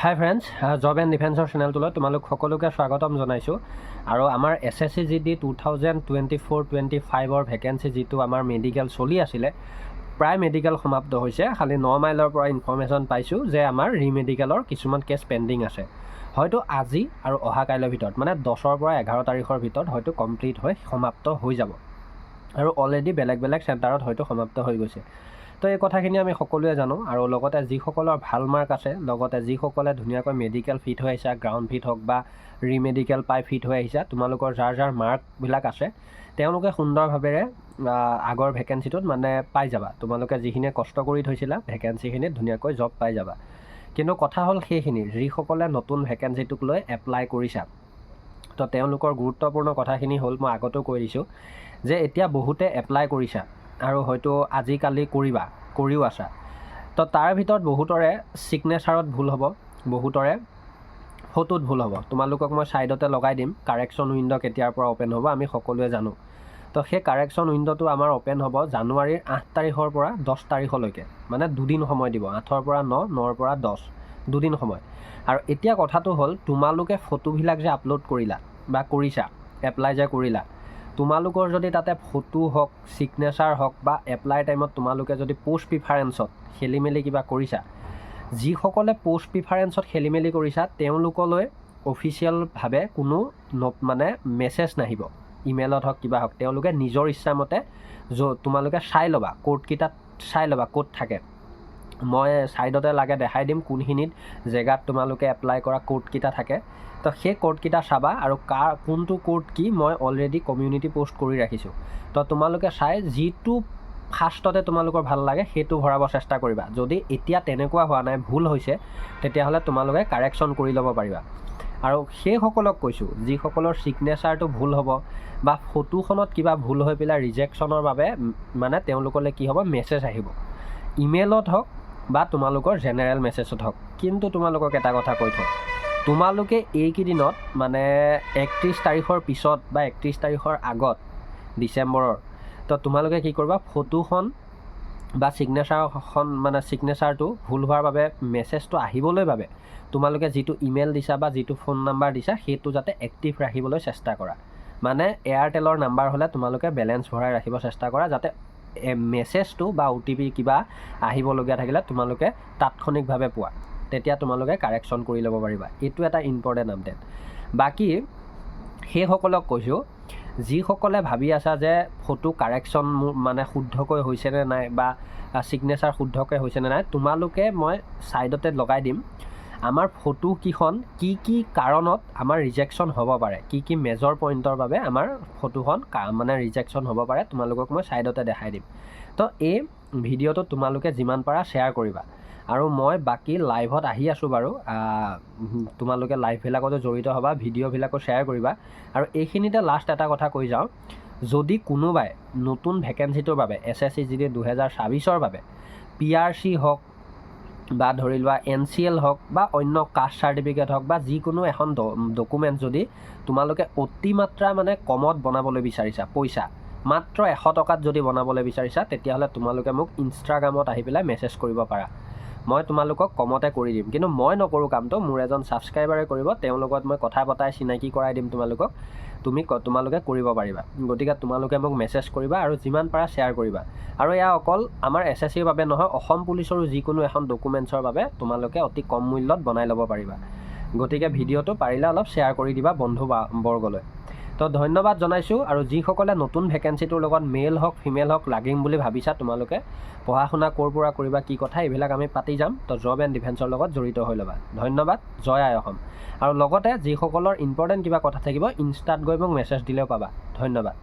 High friends, job and ডিফেন্সৰ চেনেলটোলৈ তোমালোক সকলোকে স্বাগতম জনাইছোঁ। আৰু আমাৰ SSCGD 2024-25 ভেকেঞ্চি যিটো আমাৰ মেডিকেল চলি আছিলে, প্ৰায় মেডিকেল সমাপ্ত হৈছে। খালি 9 মাইলৰ পৰা ইনফৰ্মেশ্যন পাইছোঁ যে আমাৰ ৰিমেডিকেলৰ কিছুমান কেছ পেণ্ডিং আছে। হয়তো আজি আৰু অহা কাইলৈৰ ভিতৰত মানে 10ৰ পৰা 11 তাৰিখৰ ভিতৰত হয়তো কমপ্লিট হৈ সমাপ্ত হৈ যাব। আৰু অলৰেডি বেলেগ বেলেগ চেণ্টাৰত হয়তো সমাপ্ত হৈ গৈছে। তো এই কথাখিনি আমি সকলোৱে জানো। আৰু লগতে যিসকলৰ ভাল মাৰ্ক আছে, লগতে যিসকলে ধুনীয়াকৈ মেডিকেল ফিট হৈ আহিছা, গ্ৰাউণ্ড ফিট হওক বা ৰিমেডিকেল পাই ফিট হৈ আহিছা, তোমালোকৰ যাৰ যাৰ মাৰ্কবিলাক আছে তেওঁলোকে সুন্দৰভাৱেৰে আগৰ ভেকেঞ্চিটোত মানে পাই যাবা। তোমালোকে যিখিনিয়ে কষ্ট কৰি থৈছিলা ভেকেঞ্চিখিনিত ধুনীয়াকৈ জব পাই যাবা। কিন্তু কথা হ'ল সেইখিনি, যিসকলে নতুন ভেকেঞ্চিটোক লৈ এপ্লাই কৰিছা, তো তেওঁলোকৰ গুৰুত্বপূৰ্ণ কথাখিনি হ'ল, মই আগতেও কৈ দিছোঁ যে এতিয়া বহুতে এপ্লাই কৰিছা আৰু হয়তো আজিকালি কৰিও আছা। তো তাৰ ভিতৰত বহুতৰে ছিগনেচাৰত ভুল হ'ব, বহুতৰে ফটোত ভুল হ'ব। তোমালোকক মই ছাইডতে লগাই দিম কাৰেকশ্যন উইণ্ড' কেতিয়াৰ পৰা অ'পেন হ'ব আমি সকলোৱে জানো। তো সেই কাৰেকশ্যন উইণ্ড'টো আমাৰ অ'পেন হ'ব জানুৱাৰীৰ 8 তাৰিখৰ পৰা 10 তাৰিখলৈকে, মানে দুদিন সময় দিব। 8ৰ পৰা 9, 9ৰ পৰা 10, দুদিন সময়। আৰু এতিয়া কথাটো হ'ল, তোমালোকে ফটোবিলাক যে আপলোড কৰিলা বা কৰিছা, এপ্লাই যে কৰিলা, তোমালোকৰ যদি তাতে ফটো হওক, ছিগনেচাৰ হওক বা এপ্লাই টাইমত তোমালোকে যদি পোষ্ট প্ৰিফাৰেঞ্চত খেলি মেলি কিবা কৰিছা, যিসকলে পোষ্ট প্ৰিফাৰেঞ্চত খেলি মেলি কৰিছা তেওঁলোকলৈ অফিচিয়েলভাৱে কোনো মানে মেছেজ নাহিব, ইমেইলত হওক কিবা হওক। তেওঁলোকে নিজৰ ইচ্ছামতে তোমালোকে চাই ল'বা, কোডকেইটাত চাই ল'বা ক'ত থাকে। মই ছাইডতে লাগে দেখাই দিম কোনখিনিত জেগাত তোমালোকে এপ্লাই কৰা কোডকেইটা থাকে। তো সেই কোডকেইটা চাবা আৰু কোনটো কোড কি মই অলৰেডি কমিউনিটি পোষ্ট কৰি ৰাখিছোঁ। তো তোমালোকে চাই যিটো ফাৰ্ষ্টতে তোমালোকৰ ভাল লাগে সেইটো ভৰাব চেষ্টা কৰিবা। যদি এতিয়া তেনেকুৱা হোৱা নাই, ভুল হৈছে, তেতিয়াহ'লে তোমালোকে কাৰেকশ্যন কৰি ল'ব পাৰিবা। আৰু সেইসকলক কৈছোঁ যিসকলৰ ছিগনেচাৰটো ভুল হ'ব বা ফটোখনত কিবা ভুল হৈ পেলাই ৰিজেকশ্যনৰ বাবে মানে তেওঁলোকলৈ কি হ'ব, মেছেজ আহিব, ইমেইলত হওক বা তোমালোকৰ জেনেৰেল মেছেজত হওক। কিন্তু তোমালোকক এটা কথা কৈ থওঁ, তোমালোকে এইকেইদিনত মানে 31 তাৰিখৰ পিছত বা 31 তাৰিখৰ আগত ডিচেম্বৰৰ, তো তোমালোকে কি কৰিবা, ফটোখন বা ছিগনেচাৰটো ভুল হোৱাৰ বাবে মেছেজটো আহিবলৈ বাবে তোমালোকে যিটো ইমেইল দিছা বা যিটো ফোন নাম্বাৰ দিছা সেইটো যাতে এক্টিভ ৰাখিবলৈ চেষ্টা কৰা। মানে এয়াৰটেলৰ নাম্বাৰ হ'লে তোমালোকে বেলেঞ্চ ভৰাই ৰাখিব চেষ্টা কৰা, যাতে মেছেজটো বা OTP কিবা আহিবলগীয়া থাকিলে তোমালোকে তাৎক্ষণিকভাৱে পোৱা। তেতিয়া তোমালোকে কাৰেকশ্যন কৰি ল'ব পাৰিবা। এইটো এটা ইম্পৰ্টেণ্ট আপডেট। বাকী সেইসকলক কৈছোঁ যিসকলে ভাবি আছা যে ফটো কাৰেকশ্যন মানে শুদ্ধকৈ হৈছেনে নাই বা ছিগনেচাৰ শুদ্ধকৈ হৈছেনে নাই, তোমালোকে মই ছাইডতে লগাই দিম আমাৰ ফটোকেইখন কি কি কাৰণত আমাৰ ৰিজেকশ্যন হ'ব পাৰে, কি কি মেজৰ পইণ্টৰ বাবে আমাৰ ফটোখন মানে ৰিজেকশ্যন হ'ব পাৰে, তোমালোকক মই ছাইডতে দেখাই দিম। তো এই ভিডিঅ'টো তোমালোকে যিমান পাৰা শ্বেয়াৰ কৰিবা। আৰু মই বাকী লাইভত আহি আছোঁ বাৰু, তোমালোকে লাইভবিলাকতো জড়িত হ'বা, ভিডিঅ'বিলাকো শ্বেয়াৰ কৰিবা। আৰু এইখিনিতে লাষ্ট এটা কথা কৈ যাওঁ, যদি কোনোবাই নতুন ভেকেঞ্চিটোৰ বাবে SSCGD 2024 বাবে PRC হওক বা ধৰি লোৱা NCL হওক বা অন্য কাষ্ট চাৰ্টিফিকেট হওক বা যিকোনো এখন ডকুমেণ্ট যদি তোমালোকে অতিমাত্ৰা মানে কমত বনাবলৈ বিচাৰিছা, পইচা মাত্ৰ 100 টকাত যদি বনাবলৈ বিচাৰিছা, তেতিয়াহ'লে তোমালোকে মোক ইনষ্টাগ্ৰামত আহি পেলাই মেছেজ কৰিব পাৰা। মই তোমালোকক কমতে কৰি দিম। কিন্তু মই নকৰোঁ কামটো, মোৰ এজন ছাবস্ক্ৰাইবাৰে কৰিব, তেওঁৰ লগত মই কথা পতাই চিনাকি কৰাই দিম তোমালোকক, তোমালোকে কৰিব পাৰিবা। গতিকে তোমালোকে মোক মেছেজ কৰিবা আৰু যিমান পাৰা শ্বেয়াৰ কৰিবা। আৰু এয়া অকল আমাৰ SSCৰ বাবে নহয়, অসম পুলিচৰো যিকোনো এখন ডকুমেণ্টছৰ বাবে তোমালোকে অতি কম মূল্যত বনাই ল'ব পাৰিবা। গতিকে ভিডিঅ'টো পাৰিলে অলপ শ্বেয়াৰ কৰি দিবা বন্ধু বৰ্গলৈ। তো ধন্যবাদ জনাইছোঁ। আৰু যিসকলে নতুন ভেকেঞ্চিটোৰ লগত মেল হওক ফিমেল হওক লাগিম বুলি ভাবিছা, তোমালোকে পঢ়া শুনা ক'ৰ পৰা কৰিবা, কি কথা, এইবিলাক আমি পাতি যাম। তো জব এণ্ড ডিফেন্সৰ লগত জড়িত হৈ ল'বা। ধন্যবাদ। জয় আই অসম। আৰু লগতে যিসকলৰ ইম্পৰ্টেণ্ট কিবা কথা থাকিব ইনষ্টাত গৈ মোক মেছেজ দিলেও পাবা। ধন্যবাদ।